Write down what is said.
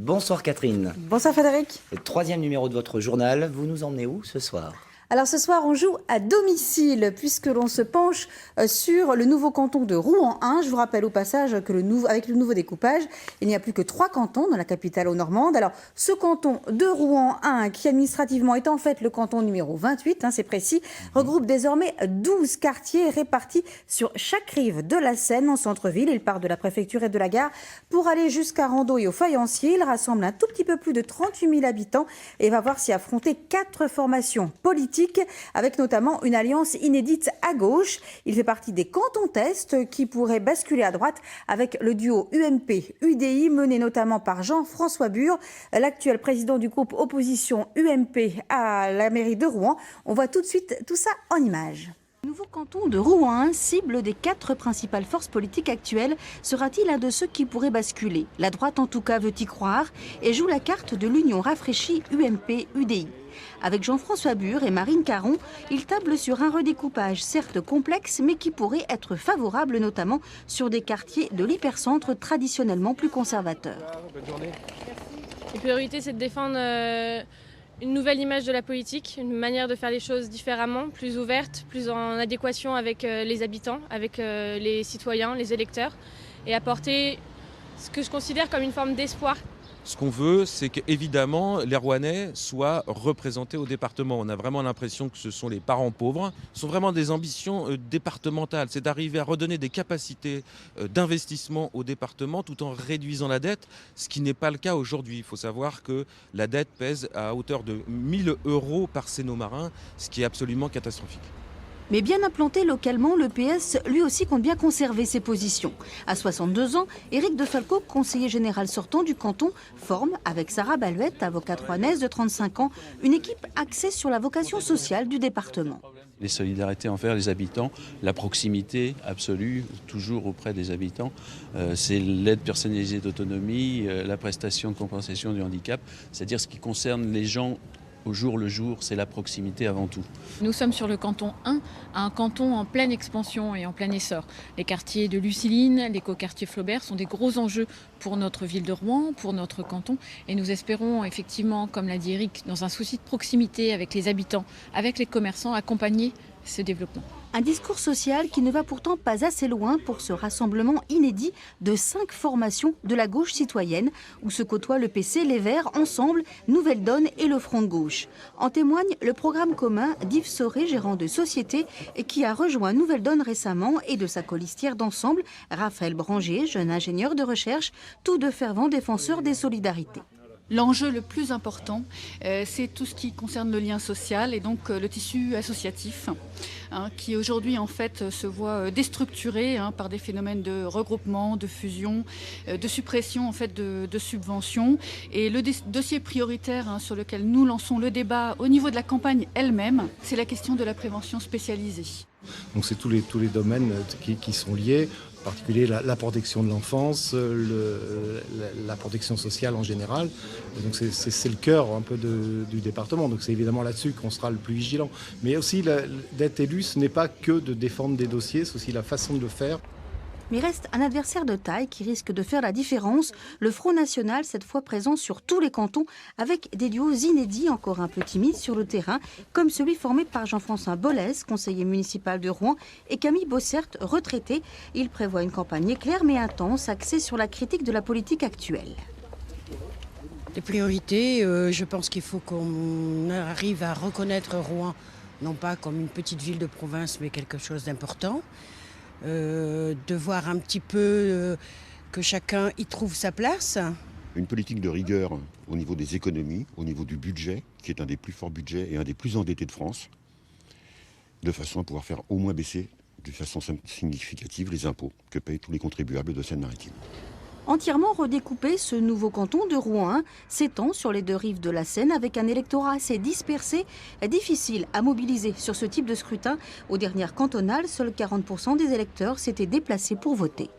Bonsoir Catherine. Bonsoir Frédéric. Le troisième numéro de votre journal, vous nous emmenez où ce soir ? Alors ce soir, on joue à domicile puisque l'on se penche sur le nouveau canton de Rouen 1. Je vous rappelle au passage que avec le nouveau découpage, il n'y a plus que 3 cantons dans la capitale normande. Alors ce canton de Rouen 1, qui administrativement est en fait le canton numéro 28, c'est précis, regroupe désormais 12 quartiers répartis sur chaque rive de la Seine en centre-ville. Il part de la préfecture et de la gare pour aller jusqu'à Rando et au Faïencier. Il rassemble un tout petit peu plus de 38 000 habitants et va voir s'y affronter 4 formations politiques, avec notamment une alliance inédite à gauche. Il fait partie des cantons test qui pourraient basculer à droite avec le duo UMP-UDI mené notamment par Jean-François Bure, l'actuel président du groupe opposition UMP à la mairie de Rouen. On voit tout de suite tout ça en images. Le nouveau canton de Rouen, cible des 4 principales forces politiques actuelles, sera-t-il un de ceux qui pourrait basculer? La droite en tout cas veut y croire et joue la carte de l'union rafraîchie UMP-UDI. Avec Jean-François Bure et Marine Caron, il table sur un redécoupage certes complexe mais qui pourrait être favorable notamment sur des quartiers de l'hypercentre traditionnellement plus conservateurs. Les priorités, c'est de défendre une nouvelle image de la politique, une manière de faire les choses différemment, plus ouverte, plus en adéquation avec les habitants, avec les citoyens, les électeurs, et apporter ce que je considère comme une forme d'espoir. Ce qu'on veut, c'est qu'évidemment, les Rouennais soient représentés au département. On a vraiment l'impression que ce sont les parents pauvres. Ce sont vraiment des ambitions départementales. C'est d'arriver à redonner des capacités d'investissement au département tout en réduisant la dette, ce qui n'est pas le cas aujourd'hui. Il faut savoir que la dette pèse à hauteur de 1 000 € par cénomarin, ce qui est absolument catastrophique. Mais bien implanté localement, le PS, lui aussi, compte bien conserver ses positions. À 62 ans, Éric de Falco, conseiller général sortant du canton, forme, avec Sarah Baluette, avocate rouennaise de 35 ans, une équipe axée sur la vocation sociale du département. Les solidarités envers les habitants, la proximité absolue, toujours auprès des habitants, c'est l'aide personnalisée d'autonomie, la prestation de compensation du handicap, c'est-à-dire ce qui concerne les gens au jour le jour, c'est la proximité avant tout. Nous sommes sur le canton 1, un canton en pleine expansion et en plein essor. Les quartiers de Luciline, l'écoquartier Flaubert sont des gros enjeux pour notre ville de Rouen, pour notre canton. Et nous espérons effectivement, comme l'a dit Eric, dans un souci de proximité avec les habitants, avec les commerçants, accompagner ce développement. Un discours social qui ne va pourtant pas assez loin pour ce rassemblement inédit de 5 formations de la gauche citoyenne, où se côtoient le PC, les Verts, Ensemble, Nouvelle Donne et le Front de gauche. En témoigne le programme commun d'Yves Soré, gérant de société, et qui a rejoint Nouvelle Donne récemment, et de sa colistière d'Ensemble, Raphaël Branger, jeune ingénieur de recherche, tous deux fervents défenseurs des solidarités. L'enjeu le plus important, c'est tout ce qui concerne le lien social et donc le tissu associatif, qui aujourd'hui en fait se voit déstructuré par des phénomènes de regroupement, de fusion, de suppression en fait de subventions. Et le dossier prioritaire sur lequel nous lançons le débat au niveau de la campagne elle-même, c'est la question de la prévention spécialisée. Donc c'est tous les domaines qui sont liés, en particulier la protection de l'enfance, la protection sociale en général. Et donc c'est le cœur un peu du département. Donc c'est évidemment là-dessus qu'on sera le plus vigilant. Mais aussi d'être élu, ce n'est pas que de défendre des dossiers, c'est aussi la façon de le faire. Mais reste un adversaire de taille qui risque de faire la différence, le Front National, cette fois présent sur tous les cantons, avec des duos inédits, encore un peu timides sur le terrain, comme celui formé par Jean-François Bollès, conseiller municipal de Rouen, et Camille Bossert, retraité. Il prévoit une campagne éclair mais intense, axée sur la critique de la politique actuelle. Les priorités, je pense qu'il faut qu'on arrive à reconnaître Rouen, non pas comme une petite ville de province, mais quelque chose d'important. De voir un petit peu que chacun y trouve sa place. Une politique de rigueur au niveau des économies, au niveau du budget, qui est un des plus forts budgets et un des plus endettés de France, de façon à pouvoir faire au moins baisser de façon significative les impôts que payent tous les contribuables de Seine-Maritime. Entièrement redécoupé, ce nouveau canton de Rouen 1 s'étend sur les 2 rives de la Seine avec un électorat assez dispersé, difficile à mobiliser sur ce type de scrutin. Aux dernières cantonales, seuls 40% des électeurs s'étaient déplacés pour voter.